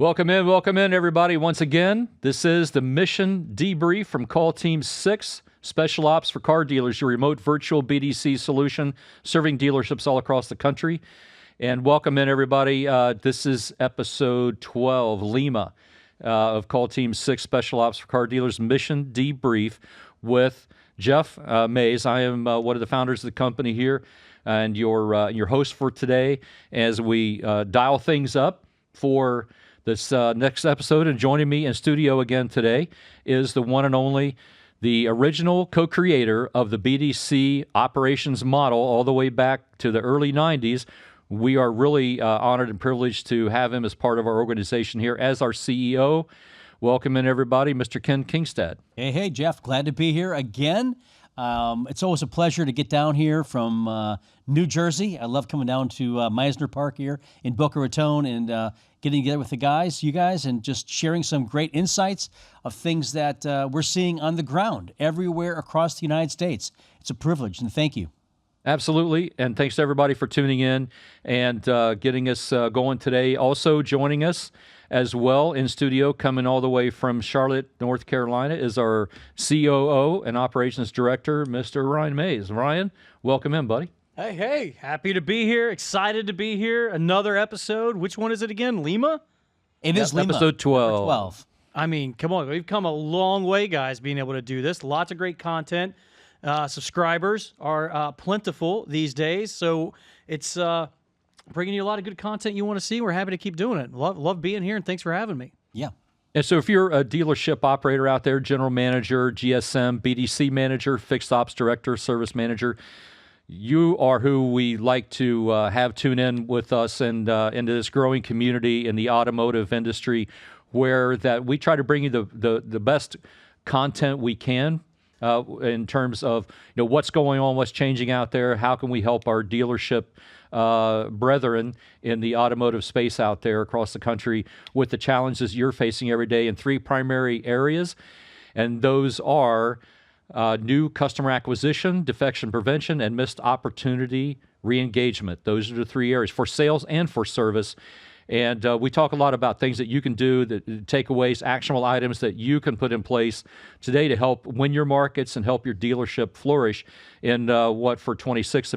Welcome in, everybody. Once again, this is the Mission Debrief from Call Team 6, Special Ops for Car Dealers, your remote virtual BDC solution, serving dealerships all across the country. And welcome in, everybody. This is episode 12, Lima, of Call Team 6, Special Ops for Car Dealers, Mission Debrief with Jeff Mays. I am one of the founders of the company here and your host for today as we dial things up for this next episode. And joining me in studio again today is the one and only, the original co-creator of the BDC operations model all the way back to the early 90s. We are really honored and privileged to have him as part of our organization here as our CEO. Welcome in, everybody, Mr. Ken Kingstead. Hey, Jeff. Glad to be here again. It's always a pleasure to get down here from New Jersey. I love coming down to Meisner Park here in Boca Raton and getting together with you guys, and just sharing some great insights of things that we're seeing on the ground everywhere across the United States. It's a privilege, and thank you. Absolutely, and thanks to everybody for tuning in and getting us going today. Also joining us as well in studio, coming all the way from Charlotte, North Carolina, is our COO and Operations Director, Mr. Ryan Mays. Ryan, welcome in, buddy. Hey, happy to be here, excited to be here. Another episode. Which one is it again? Lima? It is Lima. Episode 12. 12. I mean, come on. We've come a long way, guys, being able to do this. Lots of great content. Subscribers are plentiful these days, so it's bringing you a lot of good content you want to see. We're happy to keep doing it. Love being here, and thanks for having me. Yeah. And so if you're a dealership operator out there, general manager, GSM, BDC manager, fixed ops director, service manager, you are who we like to have tune in with us and into this growing community in the automotive industry, where that we try to bring you the best content we can in terms of what's going on, what's changing out there, how can we help our dealership brethren in the automotive space out there across the country with the challenges you're facing every day in three primary areas, and those are new customer acquisition, defection prevention, and missed opportunity re-engagement. Those are the three areas for sales and for service. And we talk a lot about things that you can do, that takeaways, actionable items that you can put in place today to help win your markets and help your dealership flourish in what for 26,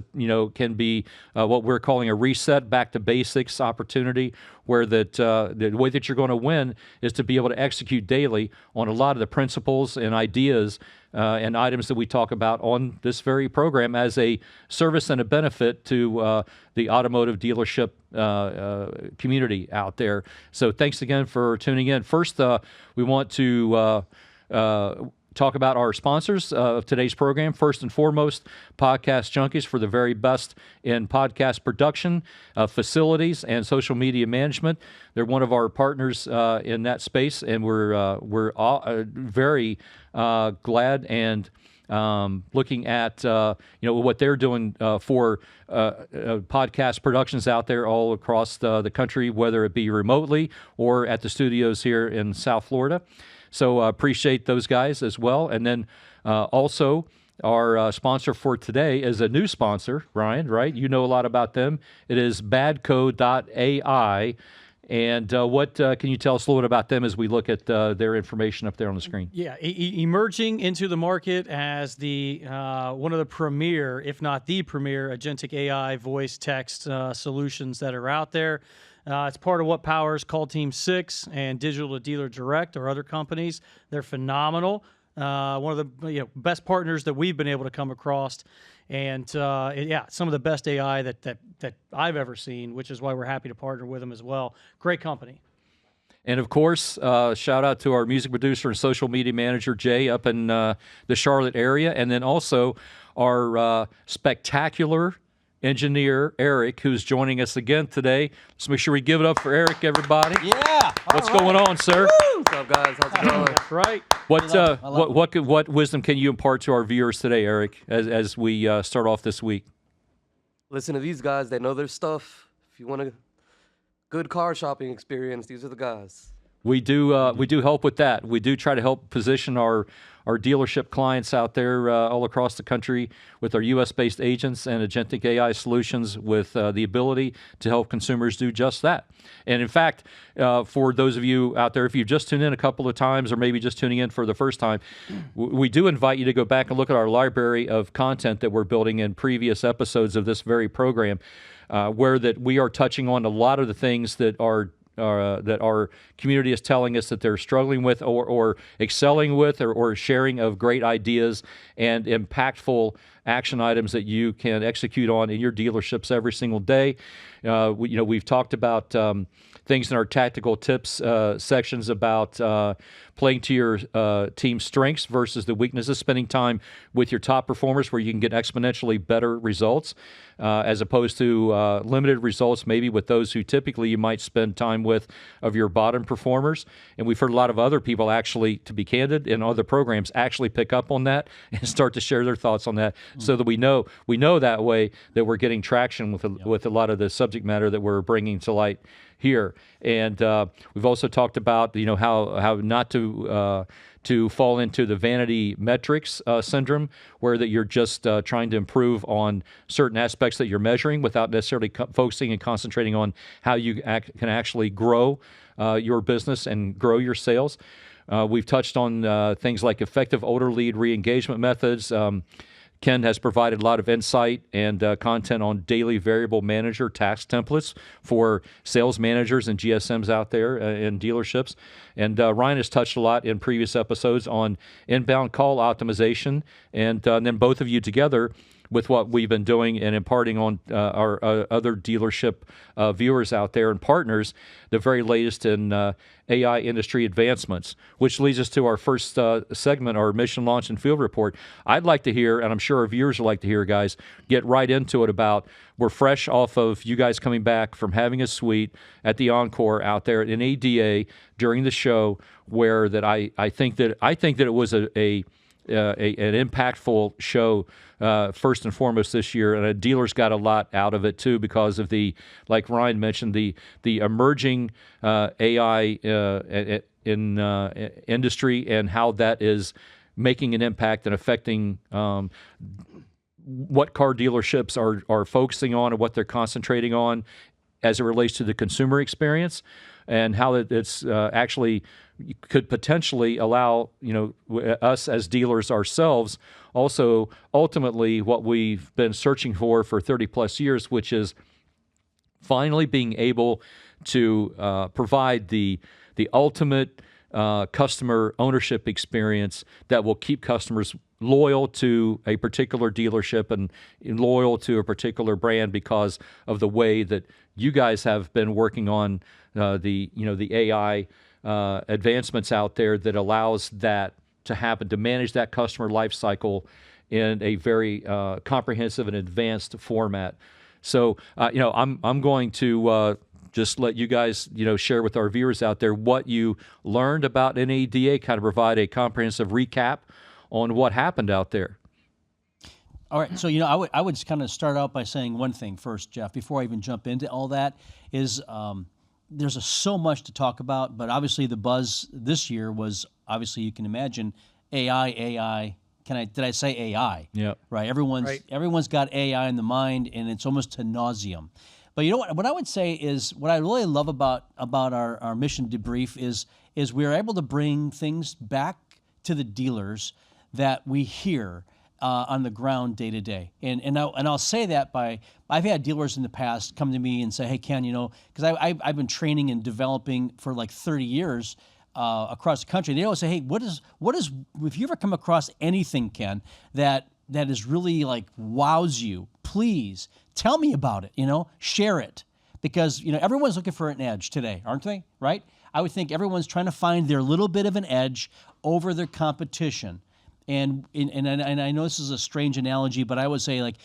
can be what we're calling a reset, back to basics opportunity, where the way that you're going to win is to be able to execute daily on a lot of the principles and ideas and items that we talk about on this very program as a service and a benefit to the automotive dealership community out there. So thanks again for tuning in. First, we want to talk about our sponsors of today's program. First and foremost, Podcast Junkies, for the very best in podcast production, facilities, and social media management. They're one of our partners in that space, and we're all, very glad and looking at what they're doing for podcast productions out there all across the country, whether it be remotely or at the studios here in South Florida. So appreciate those guys as well. And then also our sponsor for today is a new sponsor, Ryan, right? You know a lot about them. It is badco.ai. And what can you tell us a little bit about them as we look at their information up there on the screen? Yeah, emerging into the market as the one of the premier, if not the premier, agentic AI voice text solutions that are out there. It's part of what powers Call Team 6 and Digital to Dealer Direct or other companies. They're phenomenal. One of the best partners that we've been able to come across. And some of the best AI that I've ever seen, which is why we're happy to partner with them as well. Great company. And of course, shout out to our music producer and social media manager, Jay, up in the Charlotte area. And then also our spectacular engineer, Eric, who's joining us again today. Let's make sure we give it up for Eric, everybody. Yeah. What's going on, sir? What's up, guys? How's it going? That's right. What wisdom can you impart to our viewers today, Eric, as we start off this week? Listen to these guys. They know their stuff. If you want a good car shopping experience, these are the guys. We do help with that. We do try to help position our dealership clients out there all across the country with our U.S.-based agents and agentic AI solutions with the ability to help consumers do just that. And in fact, for those of you out there, if you've just tuned in a couple of times or maybe just tuning in for the first time, we do invite you to go back and look at our library of content that we're building in previous episodes of this very program, where that we are touching on a lot of the things that our community is telling us that they're struggling with or excelling with or sharing of great ideas and impactful action items that you can execute on in your dealerships every single day. We've talked about things in our tactical tips sections about playing to your team's strengths versus the weaknesses, spending time with your top performers where you can get exponentially better results, as opposed to limited results maybe with those who typically you might spend time with of your bottom performers. And we've heard a lot of other people actually, to be candid, in other programs actually pick up on that and start to share their thoughts on that, so that we know that way that we're getting traction with a lot of the subject matter that we're bringing to light here. And we've also talked about how not to fall into the vanity metrics syndrome, where that you're just trying to improve on certain aspects that you're measuring without necessarily focusing and concentrating on how you can actually grow your business and grow your sales. We've touched on things like effective odor lead re-engagement methods. Ken has provided a lot of insight and content on daily variable manager task templates for sales managers and GSMs out there in dealerships. And Ryan has touched a lot in previous episodes on inbound call optimization. And then both of you together with what we've been doing and imparting on our other dealership viewers out there and partners, the very latest in AI industry advancements, which leads us to our first segment, our mission launch and field report. I'd like to hear, and I'm sure our viewers would like to hear, guys, get right into it about, we're fresh off of you guys coming back from having a suite at the Encore out there in ADA during the show, where that I think that it was an impactful show first and foremost this year, and dealers got a lot out of it too because of the, like Ryan mentioned, the emerging AI in industry and how that is making an impact and affecting what car dealerships are focusing on and what they're concentrating on as it relates to the consumer experience, and how it's actually could potentially allow us as dealers ourselves also ultimately what we've been searching for 30 plus years, which is finally being able to provide the ultimate customer ownership experience that will keep customers loyal to a particular dealership and loyal to a particular brand because of the way that you guys have been working on the AI advancements out there that allows that to happen, to manage that customer life cycle in a very comprehensive and advanced format. So, I'm going to just let you guys, share with our viewers out there what you learned about NADA, kind of provide a comprehensive recap on what happened out there. All right, so I would just kind of start out by saying one thing first, Jeff, before I even jump into all that, is there's so much to talk about, but obviously the buzz this year was, obviously you can imagine, AI. Did I say AI? Yeah. Right. Everyone's got AI in the mind, and it's almost to nauseum. But you know what I would say is, what I really love about our mission debrief is we're able to bring things back to the dealers that we hear on the ground day to day. And I'll say that I've had dealers in the past come to me and say, hey, Ken, because I've been training and developing for like 30 years across the country. They always say, hey, what is if you ever come across anything, Ken, that is really like wows you, please tell me about it, share it. Because, everyone's looking for an edge today, aren't they? Right? I would think everyone's trying to find their little bit of an edge over their competition. And I know this is a strange analogy, but I would say, like,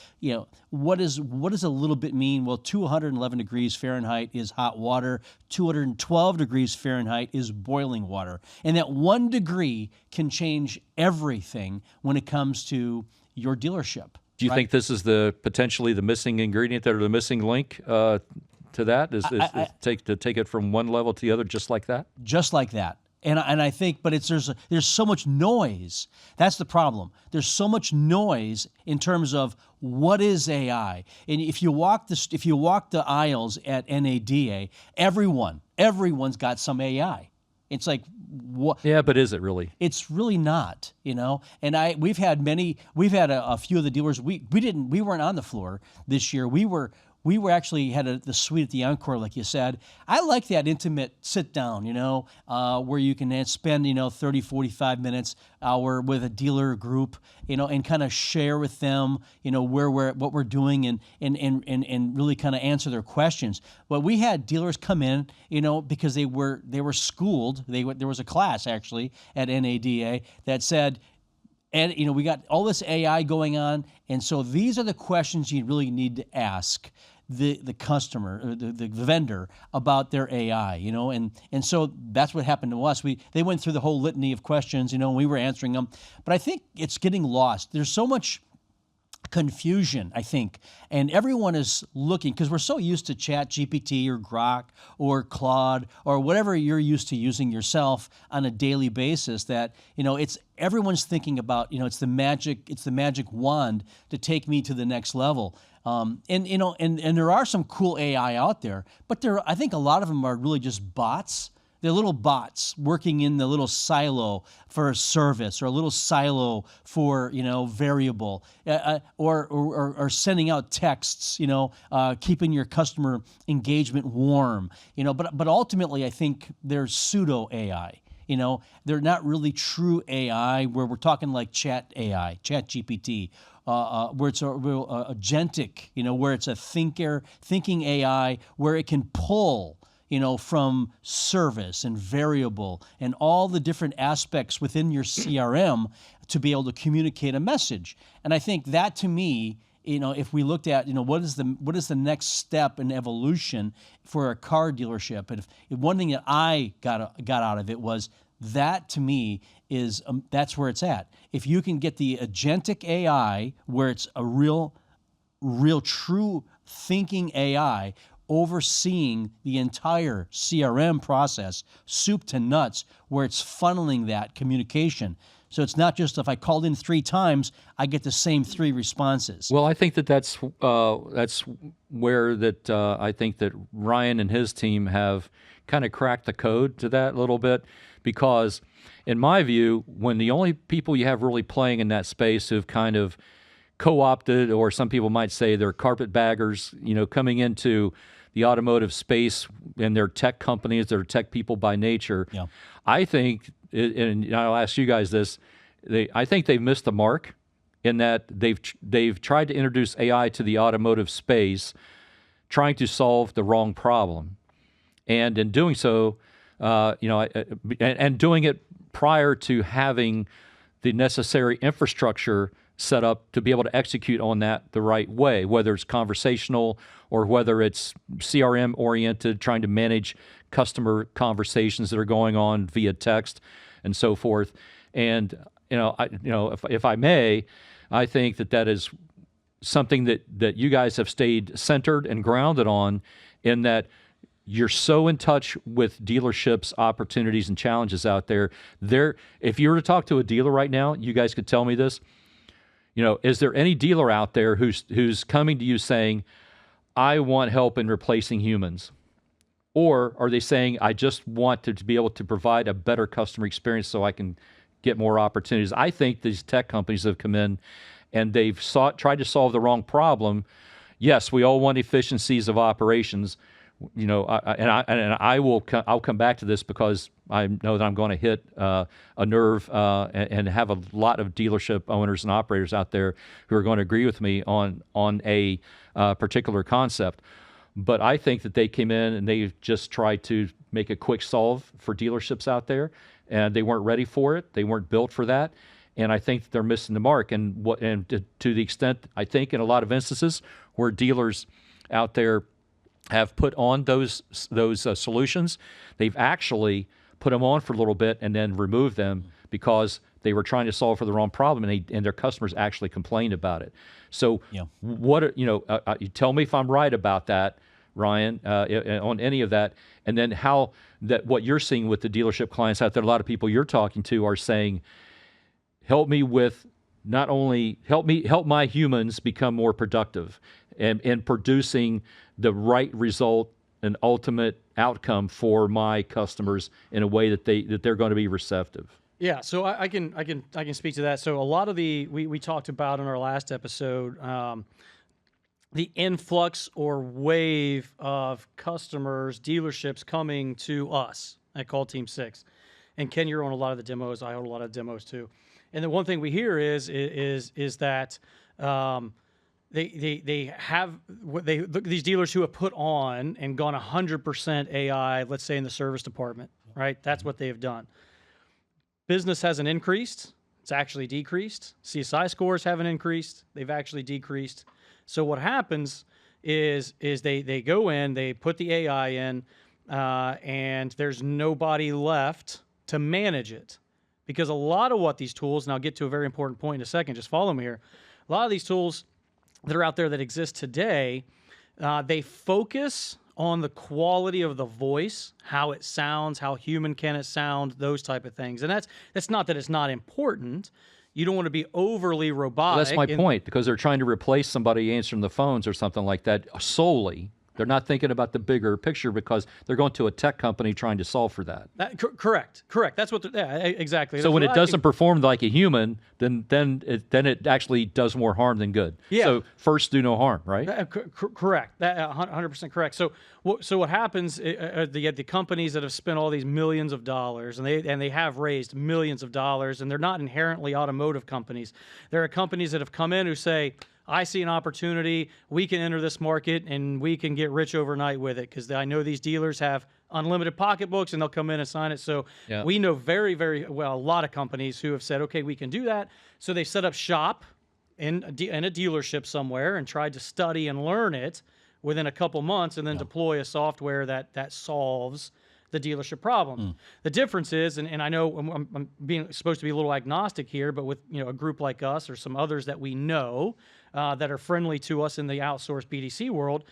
what does a little bit mean? Well, 211 degrees Fahrenheit is hot water. 212 degrees Fahrenheit is boiling water. And that 1 degree can change everything when it comes to your dealership. Do you think this is potentially the missing ingredient or the missing link to that? Is to take it from one level to the other just like that? Just like that. And I think, but there's so much noise. That's the problem. There's so much noise in terms of what is AI. And if you walk the aisles at NADA, everyone's got some AI. It's like what? Yeah, but is it really? It's really not, And we've had a few of the dealers. We weren't on the floor this year. We were actually had the suite at the Encore, like you said. I like that intimate sit down, where you can spend, 30, 45 minutes, hour with a dealer group, and kind of share with them, what we're doing and really kind of answer their questions. But we had dealers come in, because they were schooled. There was a class actually at NADA that said, and we got all this AI going on, and so these are the questions you really need to ask the customer, or the vendor, about their AI, and so that's what happened to us. They went through the whole litany of questions, and we were answering them, but I think it's getting lost. There's so much confusion, I think, and everyone is looking, because we're so used to Chat GPT or Grok or Claude or whatever you're used to using yourself on a daily basis, that everyone's thinking about it's the magic wand to take me to the next level. And there are some cool AI out there, but I think a lot of them are really just bots. They're little bots working in the little silo for a service, or a little silo for variable, or sending out texts, keeping your customer engagement warm, But ultimately, I think they're pseudo AI. They're not really true AI, where we're talking like Chat GPT, where it's a real agentic, where it's a thinking AI, where it can pull, from service and variable and all the different aspects within your CRM to be able to communicate a message. And I think that, to me, if we looked at, what is the next step in evolution for a car dealership, and if one thing that I got out of it was that, to me, is that's where it's at. If you can get the agentic AI, where it's a real true thinking AI, overseeing the entire CRM process, soup to nuts, where it's funneling that communication. So it's not just if I called in 3 times, I get the same 3 responses. Well, I think that's where I think that Ryan and his team have kind of cracked the code to that a little bit, because in my view, when the only people you have really playing in that space who've kind of co-opted, or some people might say they're carpetbaggers, coming into the automotive space, and they're tech companies, they're tech people by nature. Yeah. I think, and I'll ask you guys this, I think they've missed the mark in that they've tried to introduce AI to the automotive space, trying to solve the wrong problem, and in doing so, and doing it prior to having the necessary infrastructure set up to be able to execute on that the right way, whether it's conversational or whether it's CRM oriented, trying to manage customer conversations that are going on via text and so forth. And if I may, I think that is something that you guys have stayed centered and grounded on, in that you're so in touch with dealerships' opportunities and challenges out there. If you were to talk to a dealer right now, you guys could tell me this. Is there any dealer out there who's coming to you saying, I want help in replacing humans? Or are they saying, I just want to be able to provide a better customer experience so I can get more opportunities? I think these tech companies have come in and they've tried to solve the wrong problem. Yes, we all want efficiencies of operations, I'll come back to this, because I know that I'm going to hit a nerve and have a lot of dealership owners and operators out there who are going to agree with me on a particular concept. But I think that they came in and they just tried to make a quick solve for dealerships out there, and they weren't ready for it. They weren't built for that, and I think that they're missing the mark. And to the extent, I think in a lot of instances where dealers out there have put on those solutions, they've actually put them on for a little bit and then removed them because they were trying to solve for the wrong problem, and their customers actually complained about it. So, you tell me if I'm right about that, Ryan, on any of that, and then how that what you're seeing with the dealership clients out there, a lot of people you're talking to are saying, help me with not only help my humans become more productive and producing the right result and ultimate outcome for my customers in a way that they're going to be receptive. Yeah, so I can speak to that. So a lot of we talked about in our last episode the influx or wave of customers, dealerships coming to us at Call Team 6. And Ken, you're on a lot of the demos. I hold a lot of demos too. And the one thing we hear is that they have these dealers who have put on and gone 100% AI. Let's say in the service department, right? That's what they have done. Business hasn't increased; it's actually decreased. CSI scores haven't increased; they've actually decreased. So what happens is they go in, they put the AI in, and there's nobody left to manage it. Because a lot of what these tools, and I'll get to a very important point in a second, just follow me here. A lot of these tools that are out there that exist today, they focus on the quality of the voice, how it sounds, how human can it sound, those type of things. And that's not that it's not important. You don't want to be overly robotic. That's my point, because they're trying to replace somebody answering the phones or something like that solely. They're not thinking about the bigger picture because they're going to a tech company trying to solve for that. Correct. That's what. Exactly. So when it doesn't perform like a human, then it actually does more harm than good. Yeah. So first, do no harm, right? Correct. That 100% correct. So what happens? The companies that have spent all these millions of dollars, and they have raised millions of dollars, and they're not inherently automotive companies. There are companies that have come in who say, I see an opportunity, we can enter this market and we can get rich overnight with it, because I know these dealers have unlimited pocketbooks and they'll come in and sign it. So we know very, very well a lot of companies who have said, okay, we can do that. So they set up shop in a dealership somewhere and tried to study and learn it within a couple months and then deploy a software that solves the dealership problem. The difference is, and I know I'm being supposed to be a little agnostic here, but with a group like us or some others that we know that are friendly to us in the outsourced BDC world,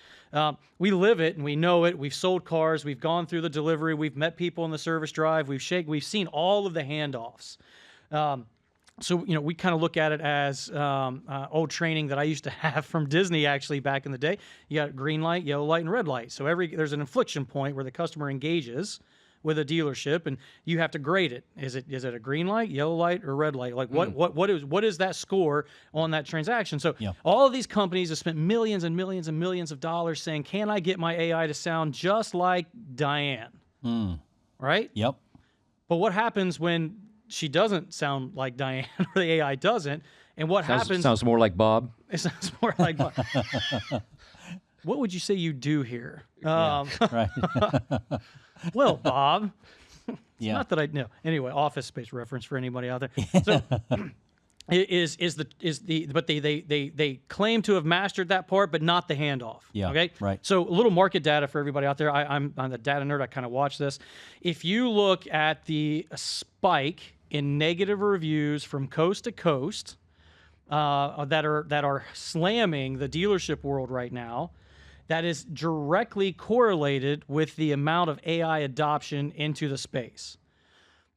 we live it and we know it. We've sold cars, we've gone through the delivery, we've met people in the service drive, we've seen all of the handoffs. So we kind of look at it as old training that I used to have from Disney actually back in the day. You got green light, yellow light, and red light. So there's an inflection point where the customer engages with a dealership, and you have to grade it. Is it a green light, yellow light, or red light? Like what is that score on that transaction? So all of these companies have spent millions and millions and millions of dollars saying, can I get my AI to sound just like Diane? Right? Yep. But what happens when she doesn't sound like Diane, or the AI doesn't? And what happens? Sounds more like Bob. It sounds more like Bob. What would you say you do here? Right. Well, Bob. Yeah. Not that I know. Anyway, Office Space reference for anybody out there. So but they claim to have mastered that part, but not the handoff. Yeah. Okay. Right. So a little market data for everybody out there. I'm the data nerd. I kind of watch this. If you look at the spike in negative reviews from coast to coast that are slamming the dealership world right now, that is directly correlated with the amount of AI adoption into the space.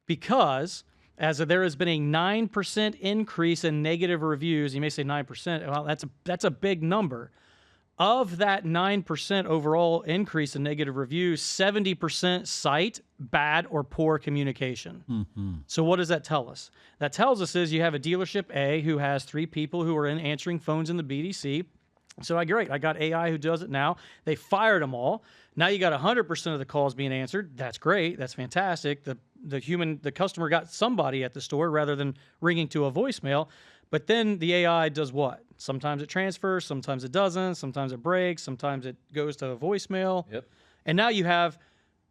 Because there has been a 9% increase in negative reviews. You may say 9%. Well, that's a big number. Of that 9% overall increase in negative reviews, 70% cite bad or poor communication. So what does that tell us? That tells us is you have a dealership A who has 3 people who are in answering phones in the BDC. So great, I got AI who does it now. They fired them all. Now you got 100% of the calls being answered. That's great. That's fantastic. The customer got somebody at the store rather than ringing to a voicemail. But then the AI does what? Sometimes it transfers, sometimes it doesn't, sometimes it breaks, sometimes it goes to a voicemail. Yep. And now you have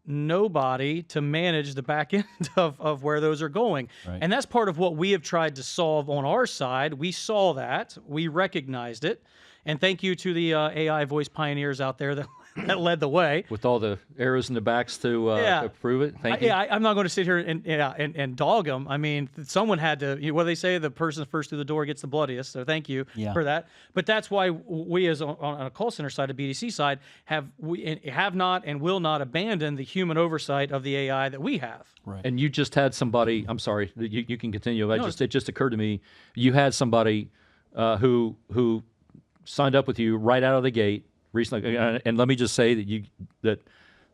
nobody to manage the back end of where those are going. Right. And that's part of what we have tried to solve on our side. We saw that. We recognized it. And thank you to the AI voice pioneers out there that that led the way. With all the arrows in the backs to prove it. Thank you. Yeah, I'm not going to sit here and dog them. I mean, someone had to. What do they say? The person first through the door gets the bloodiest. So thank you for that. But that's why we, as on a call center side, a BDC side, have not and will not abandon the human oversight of the AI that we have. Right. And you just had somebody. I'm sorry. You can continue. It just occurred to me. You had somebody who signed up with you right out of the gate recently, and let me just say that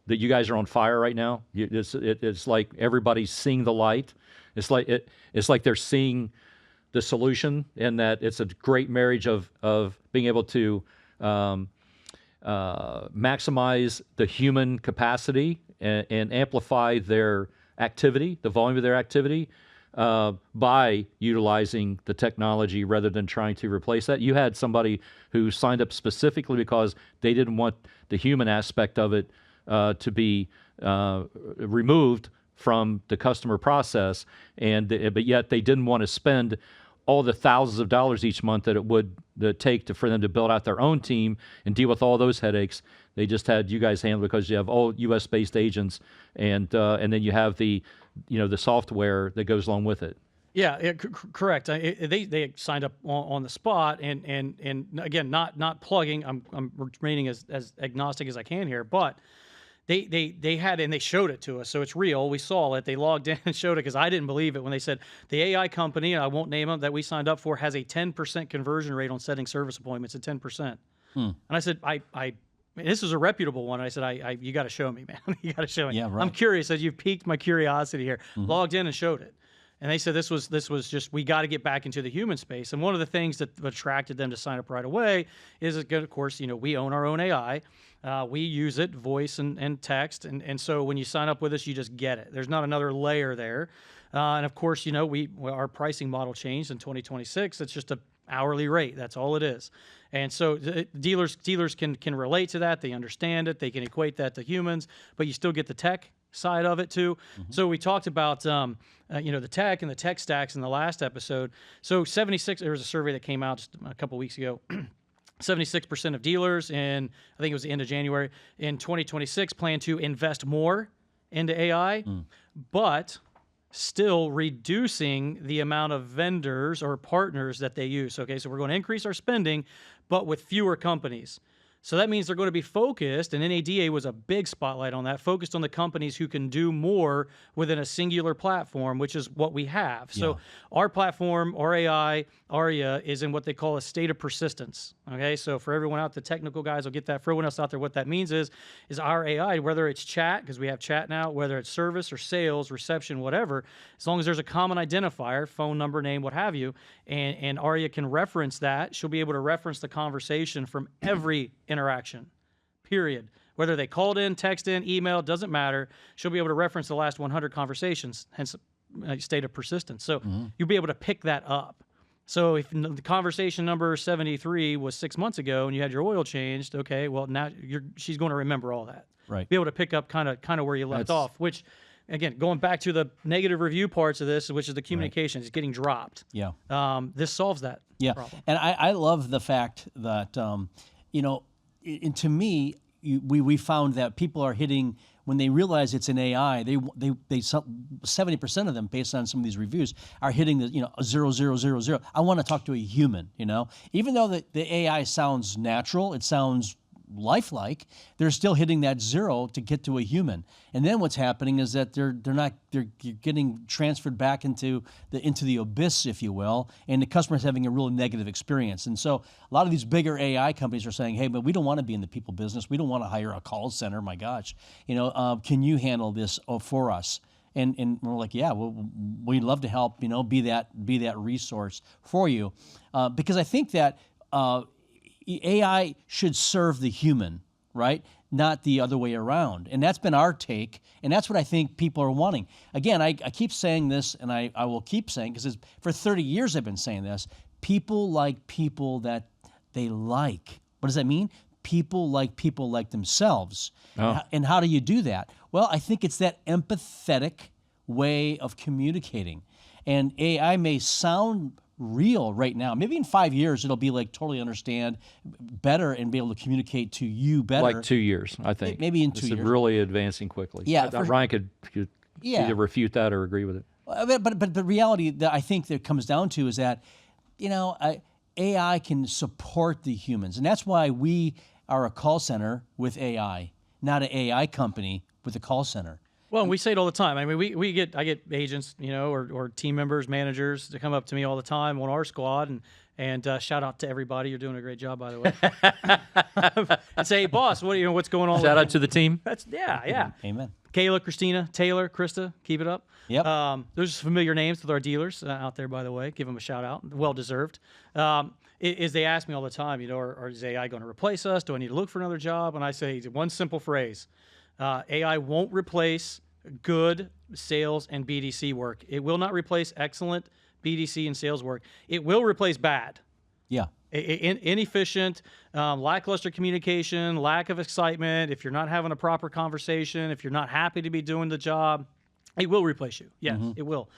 you guys are on fire right now. It's like everybody's seeing the light. It's like they're seeing the solution, and that it's a great marriage of being able to maximize the human capacity and amplify their activity, the volume of their activity, by utilizing the technology rather than trying to replace that. You had somebody who signed up specifically because they didn't want the human aspect of it to be removed from the customer process, but yet they didn't want to spend all the thousands of dollars each month that it would take for them to build out their own team and deal with all those headaches. They just had you guys handle it because you have all U.S.-based agents, and then you have the software that goes along with it. Yeah, correct. They signed up on the spot, and again, not plugging. I'm remaining as agnostic as I can here, but they had, and they showed it to us, so it's real. We saw it. They logged in and showed it, because I didn't believe it when they said the AI company, and I won't name them, that we signed up for has a 10% conversion rate on setting service appointments at 10%. And I said, this is a reputable one. I said, you got to show me, man. You got to show me. Yeah, right. I'm curious, as you've piqued my curiosity here. Logged in and showed it. And they said this was just, we got to get back into the human space. And one of the things that attracted them to sign up right away is, of course, we own our own AI. We use it, voice and text. And so when you sign up with us, you just get it. There's not another layer there. And of course, our pricing model changed in 2026. It's just a hourly rate. That's all it is. And so dealers can relate to that. They understand it. They can equate that to humans, but you still get the tech side of it too. So we talked about the tech and the tech stacks in the last episode. So 76, there was a survey that came out just a couple weeks ago. 76% of dealers in, I think it was the end of January, in 2026 plan to invest more into AI, but still reducing the amount of vendors or partners that they use. Okay, so we're going to increase our spending, but with fewer companies. So that means they're going to be focused, and NADA was a big spotlight on that, focused on the companies who can do more within a singular platform, which is what we have. So our platform, our AI, ARIA, is in what they call a state of persistence. Okay, so for everyone out, the technical guys will get that. For everyone else out there, what that means is our AI, whether it's chat, because we have chat now, whether it's service or sales, reception, whatever, as long as there's a common identifier, phone number, name, what have you, and ARIA can reference that, she'll be able to reference the conversation from every interaction, period. Whether they called in, text in, email, doesn't matter. She'll be able to reference the last 100 conversations, hence state of persistence. So you'll be able to pick that up. So if the conversation number 73 was 6 months ago and you had your oil changed, okay, well now she's going to remember all that. Right. Be able to pick up kind of where you left off, which, again, going back to the negative review parts of this, which is the communication, is getting dropped. Yeah. This solves that problem. And I love the fact that, and to me, we found that people are hitting, when they realize it's an AI, they 70% of them, based on some of these reviews, are hitting the 0000. I want to talk to a human. Even though the AI sounds natural, it sounds lifelike, they're still hitting that 0 to get to a human. And then what's happening is that they're getting transferred back into the abyss, if you will, and the customer's having a real negative experience. And so a lot of these bigger AI companies are saying, hey, but we don't want to be in the people business. We don't want to hire a call center. My gosh, can you handle this for us? And we're like, yeah, we'd love to help, be that resource for you, because I think that AI should serve the human, right? Not the other way around. And that's been our take, and that's what I think people are wanting. Again, I keep saying this, and I will keep saying, because for 30 years I've been saying this, people like people that they like. What does that mean? People like themselves. Oh. And how do you do that? Well, I think it's that empathetic way of communicating. And AI may sound real right now. Maybe in 5 years it'll be like totally understand better and be able to communicate to you better. Like 2 years, I think. Maybe in 2 It's years. really advancing quickly. Yeah, Ryan could Yeah. either refute that or agree with it. But the reality that I think that comes down to is that, AI can support the humans, and that's why we are a call center with AI, not an AI company with a call center. Well, and we say it all the time. I mean, I get agents, or team members, managers to come up to me all the time on our squad and shout out to everybody. You're doing a great job, by the way. And say, hey, boss, what's going on? Shout out to the team. Yeah. Amen. Kayla, Christina, Taylor, Krista, keep it up. Yep. Those are familiar names with our dealers out there, by the way. Give them a shout out. Well deserved. Is they ask me all the time, or is AI going to replace us? Do I need to look for another job? And I say one simple phrase. AI won't replace good sales and BDC work. It will not replace excellent BDC and sales work. It will replace bad. Yeah. Inefficient, lackluster communication, lack of excitement. If you're not having a proper conversation, if you're not happy to be doing the job, it will replace you. Yes, it will.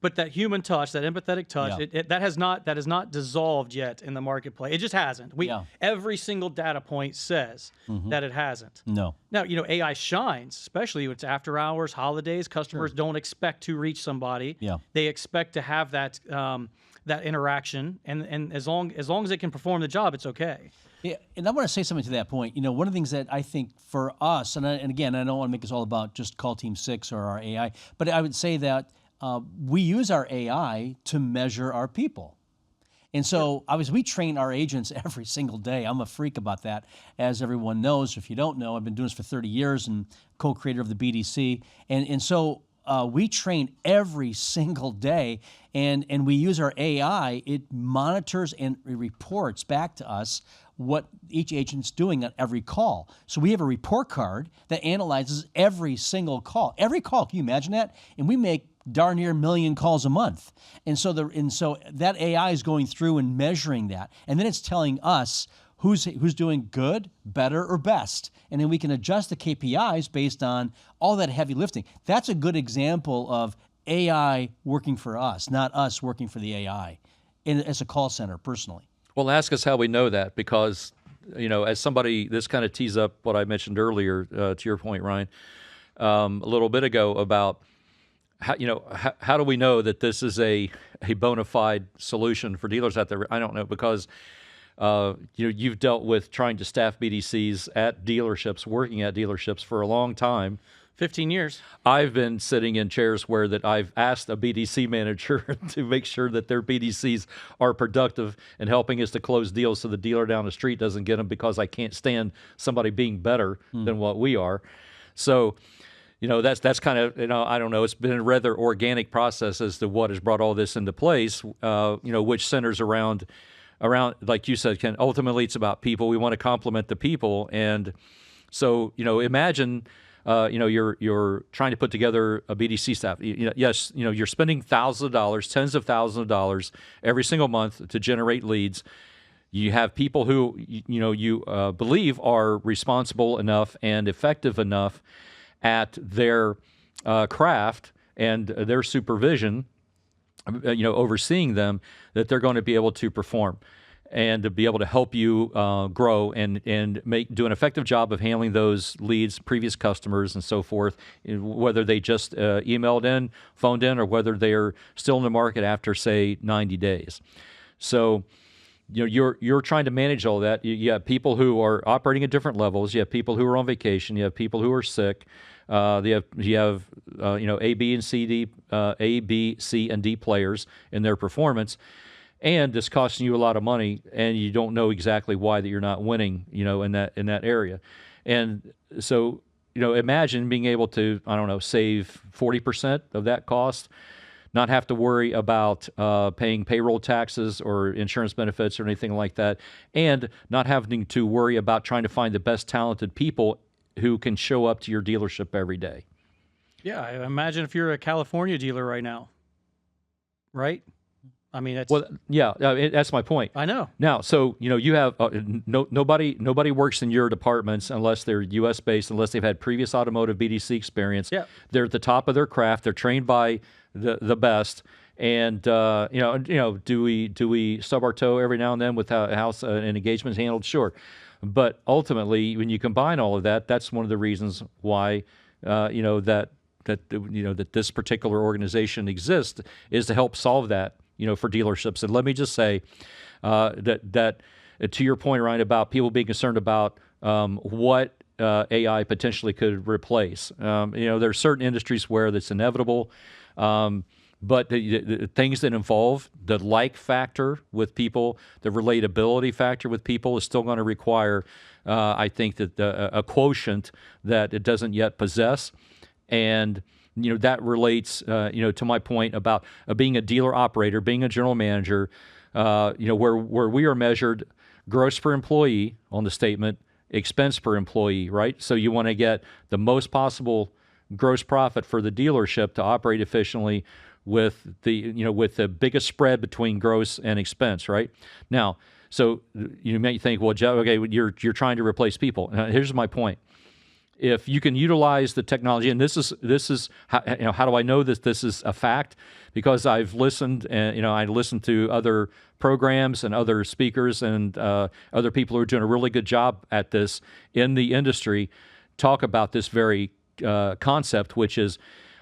But that human touch, that empathetic touch, that has not dissolved yet in the marketplace. It just hasn't. Every single data point says that it hasn't. No. Now, AI shines, especially when it's after hours, holidays. Customers don't expect to reach somebody. Yeah. They expect to have that that interaction, and as long as it can perform the job, it's okay. Yeah, and I want to say something to that point. One of the things that I think for us, and again, I don't want to make this all about just Call Team 6 or our AI, but I would say that we use our AI to measure our people. And so, obviously, we train our agents every single day. I'm a freak about that, as everyone knows. If you don't know, I've been doing this for 30 years and co-creator of the BDC. And so we train every single day, and we use our AI. It monitors and it reports back to us what each agent's doing on every call. So we have a report card that analyzes every single call. Every call, can you imagine that? And we make darn near 1 million calls a month. And so that AI is going through and measuring that. And then it's telling us who's doing good, better, or best. And then we can adjust the KPIs based on all that heavy lifting. That's a good example of AI working for us, not us working for the AI, as a call center personally. Well, ask us how we know that, because, as somebody, this kind of tees up what I mentioned earlier, to your point, Ryan, a little bit ago about how do we know that this is a bona fide solution for dealers out there? I don't know, because you've dealt with trying to staff BDCs at dealerships, working at dealerships for a long time. 15 years. I've been sitting in chairs where that I've asked a BDC manager to make sure that their BDCs are productive and helping us to close deals, so the dealer down the street doesn't get them, because I can't stand somebody being better than what we are. So, that's kind of, I don't know, it's been a rather organic process as to what has brought all this into place, which centers around, like you said, Ken, ultimately it's about people. We want to complement the people. And so, imagine, you're trying to put together a BDC staff. Yes, you're spending thousands of dollars, tens of thousands of dollars every single month to generate leads. You have people who, you believe are responsible enough and effective enough at their craft and their supervision, overseeing them, that they're going to be able to perform and to be able to help you grow and do an effective job of handling those leads, previous customers, and so forth, whether they just emailed in, phoned in, or whether they're still in the market after, say, 90 days. So, you're trying to manage all that. You have people who are operating at different levels. You have people who are on vacation. You have people who are sick. You have A, B, C, and D players in their performance, and it's costing you a lot of money, and you don't know exactly why that you're not winning, in that area. And so, imagine being able to, save 40% of that cost, not have to worry about paying payroll taxes or insurance benefits or anything like that, and not having to worry about trying to find the best talented people who can show up to your dealership every day. Yeah, I imagine if you're a California dealer right now, right? I mean, that's... Well, yeah, that's my point. I know. Now, so, you have nobody works in your departments unless they're U.S. based, unless they've had previous automotive BDC experience. Yeah. They're at the top of their craft. They're trained by the best, And do we stub our toe every now and then with how an engagement is handled? Sure, but ultimately, when you combine all of that, that's one of the reasons why that this particular organization exists, is to help solve that for dealerships. And let me just say that to your point, Ryan, about people being concerned about what AI potentially could replace. There's certain industries where that's inevitable. But the things that involve the like factor with people, the relatability factor with people, is still going to require, I think, that a quotient that it doesn't yet possess. And that relates, to my point about being a dealer operator, being a general manager, where we are measured gross per employee on the statement, expense per employee, right? So you want to get the most possible gross profit for the dealership to operate efficiently with the biggest spread between gross and expense, right? Now, so you may think, well, Jeff, okay, you're trying to replace people. Now, here's my point. If you can utilize the technology, and this is how do I know that this is a fact? Because I've listened, and I listened to other programs and other speakers and other people who are doing a really good job at this in the industry talk about this very concept, which is,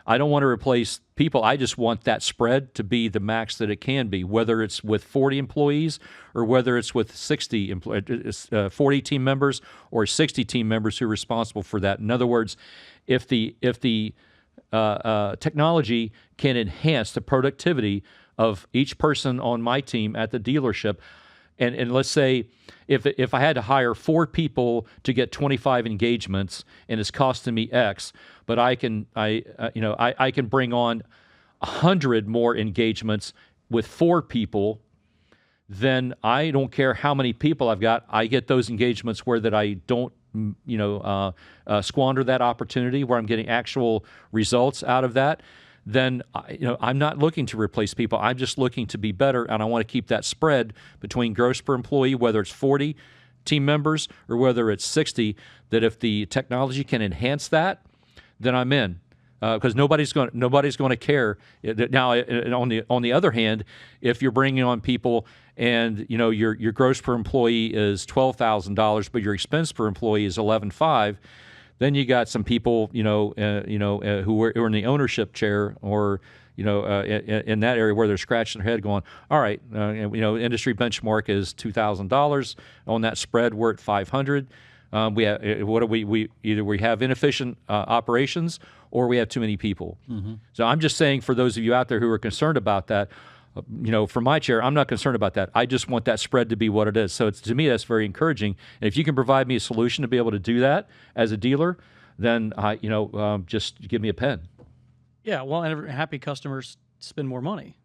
I don't want to replace people. I just want that spread to be the max that it can be, whether it's with 40 employees or whether it's with 40 team members or 60 team members who are responsible for that. In other words, if the technology can enhance the productivity of each person on my team at the dealership, and let's say if I had to hire 4 people to get 25 engagements and it's costing me X, but I can bring on 100 more engagements with 4 people, then I don't care how many people I've got. I get those engagements where that I don't squander that opportunity, where I'm getting actual results out of that. Then I'm not looking to replace people. I'm just looking to be better, and I want to keep that spread between gross per employee, whether it's 40 team members or whether it's 60, that if the technology can enhance that, then I'm in. Because nobody's going to care. Now, on the other hand, if you're bringing on people and your gross per employee is $12,000, but your expense per employee is $11,500, then you got some people who are in the ownership chair or in that area where they're scratching their head, going, all right, industry benchmark is $2,000 on that spread. We're at $500. We have inefficient operations, or we have too many people. Mm-hmm. So I'm just saying, for those of you out there who are concerned about that, from my chair, I'm not concerned about that. I just want that spread to be what it is. So to me, that's very encouraging. And if you can provide me a solution to be able to do that as a dealer, then just give me a pen. Yeah, well, and happy customers spend more money.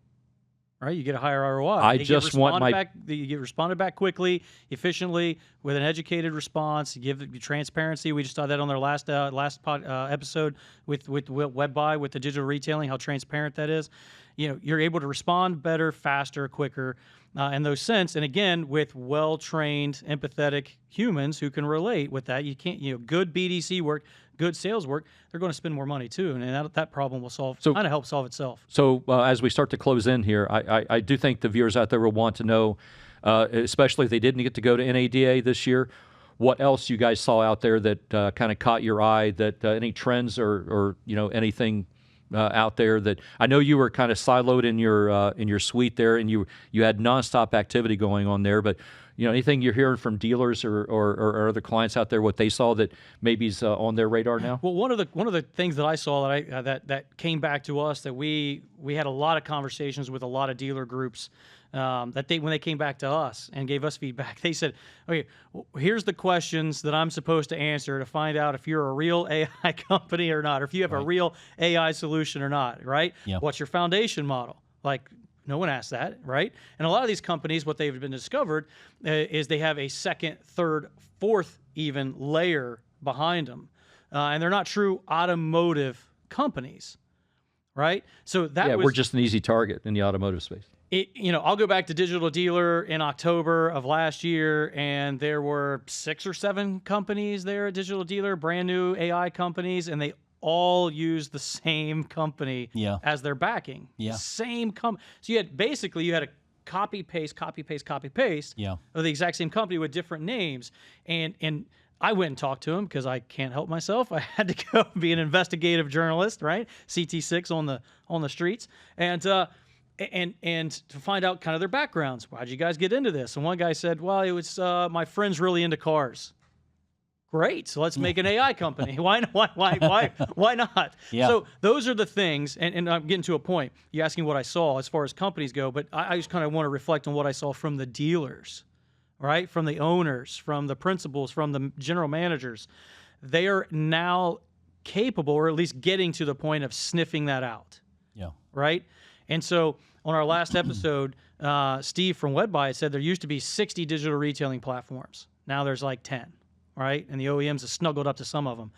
Right, you get a higher ROI. You get responded back quickly, efficiently, with an educated response. You give transparency. We just saw that on their last episode with Web Buy, with the digital retailing, how transparent that is. You're able to respond better, faster, quicker, in those sense. And again, with well-trained, empathetic humans who can relate with that. You can't, good BDC work, good sales work, they're going to spend more money too, and that problem will kind of help solve itself. So as we start to close in here, I do think the viewers out there will want to know, especially if they didn't get to go to NADA this year, what else you guys saw out there that kind of caught your eye, that any trends or anything out there that I know you were kind of siloed in your suite there, and you had nonstop activity going on there, but anything you're hearing from dealers or other clients out there, what they saw that maybe is on their radar now? Well, one of the things that I saw that came back to us, that we had a lot of conversations with a lot of dealer groups, when they came back to us and gave us feedback, they said, okay, here's the questions that I'm supposed to answer to find out if you're a real AI company or not, or if you have a real AI solution or not, right? Yeah. What's your foundation model? Like, no one asked that, right? And a lot of these companies, what they've been discovered is they have a second, third, fourth even layer behind them. And they're not true automotive companies, right? So we're just an easy target in the automotive space. I'll go back to Digital Dealer in October of last year, and there were 6 or 7 companies there at Digital Dealer, brand new AI companies, and they all use the same company Yeah. as their backing. Yeah. Same company. So you had a copy paste Yeah. of the exact same company with different names. And I went and talked to him because I can't help myself. I had to go be an investigative journalist, right? CT6 on the streets. And to find out kind of their backgrounds. Why'd you guys get into this? And one guy said, well, it was my friend's really into cars. Great. So let's make an AI company. Why not? Yeah. So those are the things, and I'm getting to a point. You're asking what I saw as far as companies go, but I just kind of want to reflect on what I saw from the dealers, right? From the owners, from the principals, from the general managers. They are now capable, or at least getting to the point of sniffing that out. Yeah. Right? And so on our last episode, Steve from WebBuy said there used to be 60 digital retailing platforms. Now there's like 10, right? And the OEMs have snuggled up to some of them.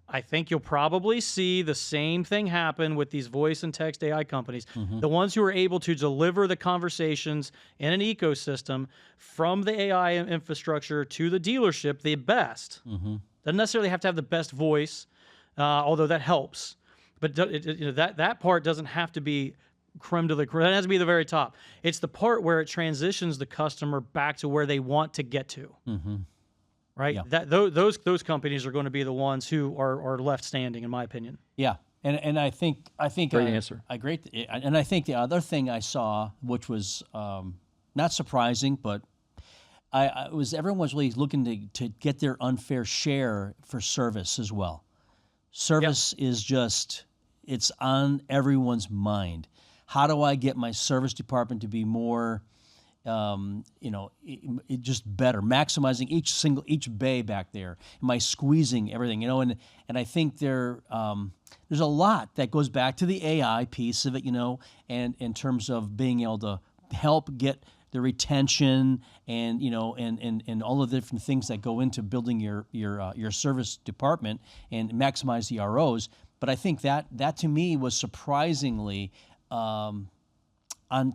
I think you'll probably see the same thing happen with these voice and text AI companies. The ones who are able to deliver the conversations in an ecosystem from the AI infrastructure to the dealership the best. Doesn't necessarily have to have the best voice, although that helps. But that part doesn't have to be creme de la creme. It has to be the very top. It's the part where it transitions the customer back to where they want to get to. Right? Yeah. Those companies are going to be the ones who are left standing, in my opinion. Yeah, and I think Great answer. And I think the other thing I saw, which was not surprising, but everyone was really looking to get their unfair share for service as well. Service is just, it's on everyone's mind. How do I get my service department to be more, just better, maximizing each bay back there? Am I squeezing everything? And I think there's a lot that goes back to the AI piece of it, and in terms of being able to help get the retention and and all of the different things that go into building your service department and maximize the ROs. But I think that to me was surprisingly on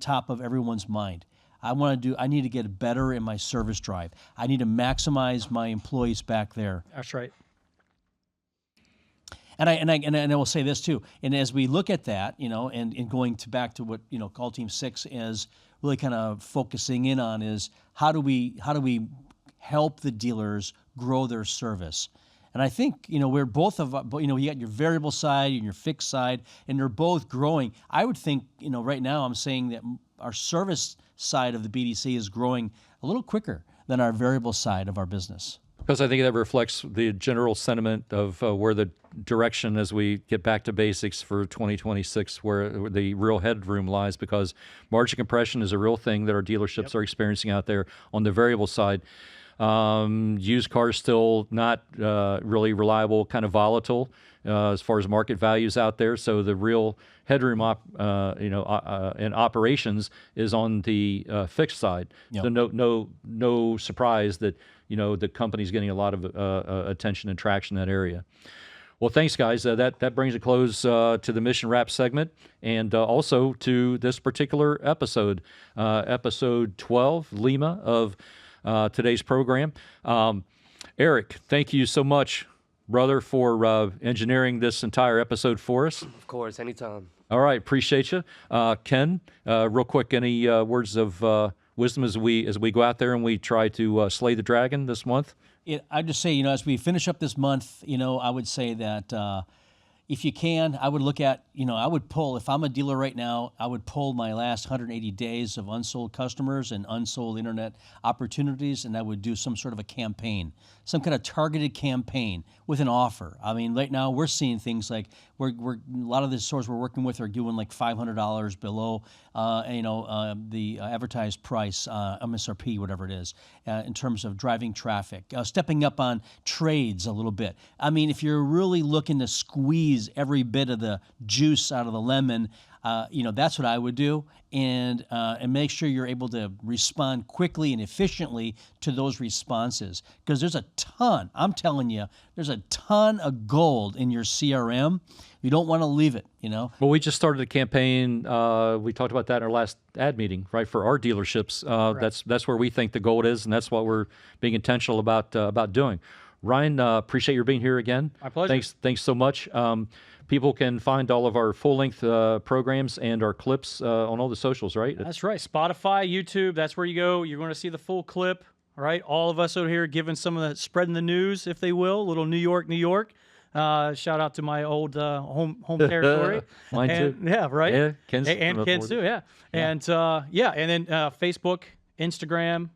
top of everyone's mind. I need to get better in my service drive. I need to maximize my employees back there. That's right. And I will say this too. And as we look at that, and going back to what Call Team 6 is really kind of focusing in on is how do we help the dealers grow their service? And I think we're both you got your variable side and your fixed side, and they're both growing. I would think right now I'm saying that our service side of the BDC is growing a little quicker than our variable side of our business. Because I think that reflects the general sentiment of where the direction as we get back to basics for 2026, where the real headroom lies, because margin compression is a real thing that our dealerships are experiencing out there on the variable side. Used cars still not really reliable, kind of volatile as far as market values out there. So the real headroom in operations is on the fixed side. Yep. So no surprise that the company's getting a lot of attention and traction in that area. Well, thanks, guys. That brings a close to the Mission Wrap segment, and also to this particular episode, episode 12, Lima, of today's program. Eric, thank you so much, brother, for engineering this entire episode for us. Of course, anytime. All right, appreciate you. Ken, real quick, any words of wisdom as we go out there and we try to slay the dragon this month? I'd just say, as we finish up this month, I would say that if you can, I would look at, I would pull, if I'm a dealer right now, I would pull my last 180 days of unsold customers and unsold internet opportunities, and I would do some sort of a campaign, some kind of targeted campaign with an offer. I mean, right now we're seeing things like we're a lot of the stores we're working with are doing like $500 below, the advertised price, MSRP, whatever it is, in terms of driving traffic, stepping up on trades a little bit. I mean, if you're really looking to squeeze every bit of the juice out of the lemon, that's what I would do, and make sure you're able to respond quickly and efficiently to those responses, because there's a ton, I'm telling you, there's a ton of gold in your CRM. You don't want to leave it, Well, we just started a campaign. We talked about that in our last ad meeting, right, for our dealerships. That's where we think the gold is, and that's what we're being intentional about doing. Ryan, appreciate your being here again. My pleasure. Thanks so much. People can find all of our full-length programs and our clips on all the socials, right? That's right. Spotify, YouTube, that's where you go. You're going to see the full clip, right? All of us over here giving some of the, spreading the news, if they will, a little New York, New York. Shout out to my old home territory. Mine too. Yeah, right? Yeah, Ken's and Ken's too, yeah. And then Facebook, Instagram,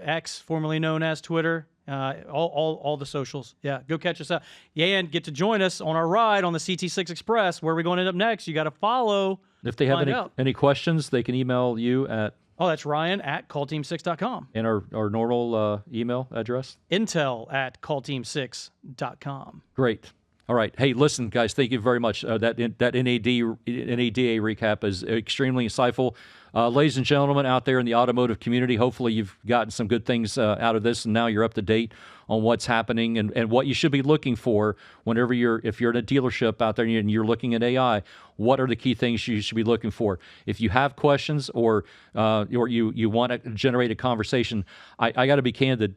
X, formerly known as Twitter, all the socials. Yeah, go catch us out. Yeah, and get to join us on our ride on the CT6 Express. Where are we going to end up next? You got to follow. If they have find out. any questions, they can email you at that's Ryan at callteam6.com. and our normal email address. Intel at callteam6.com. Great. All right. Hey, listen, guys, thank you very much. That NADA recap is extremely insightful. Ladies and gentlemen out there in the automotive community, hopefully you've gotten some good things out of this, and now you're up to date on what's happening and what you should be looking for whenever if you're in a dealership out there and you're looking at AI. What are the key things you should be looking for? If you have questions or you want to generate a conversation, I got to be candid.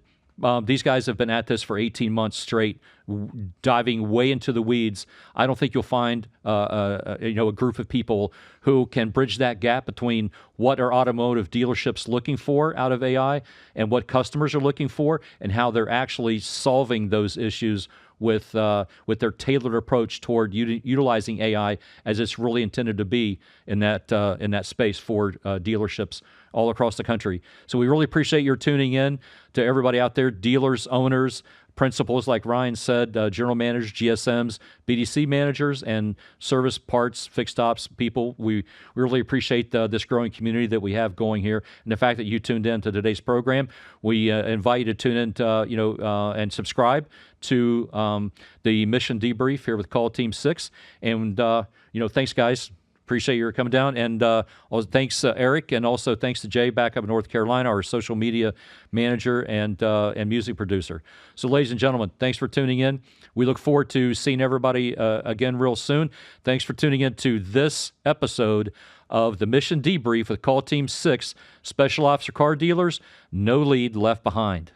These guys have been at this for 18 months straight, diving way into the weeds. I don't think you'll find a group of people who can bridge that gap between what are automotive dealerships looking for out of AI and what customers are looking for and how they're actually solving those issues with their tailored approach toward utilizing AI as it's really intended to be in that space for dealerships all across the country. So we really appreciate your tuning in. To everybody out there, dealers, owners, principals, like Ryan said, general managers, GSMs, BDC managers, and service parts, fixed ops people. We really appreciate this growing community that we have going here, and the fact that you tuned in to today's program. We invite you to tune in to, and subscribe to the Mission Debrief here with Call Team 6. And thanks, guys. Appreciate your coming down, and thanks Eric, and also thanks to Jay back up in North Carolina, our social media manager and music producer. So, ladies and gentlemen, thanks for tuning in. We look forward to seeing everybody again real soon. Thanks for tuning in to this episode of the Mission Debrief with Call Team 6, Special Officer Car Dealers. No lead left behind.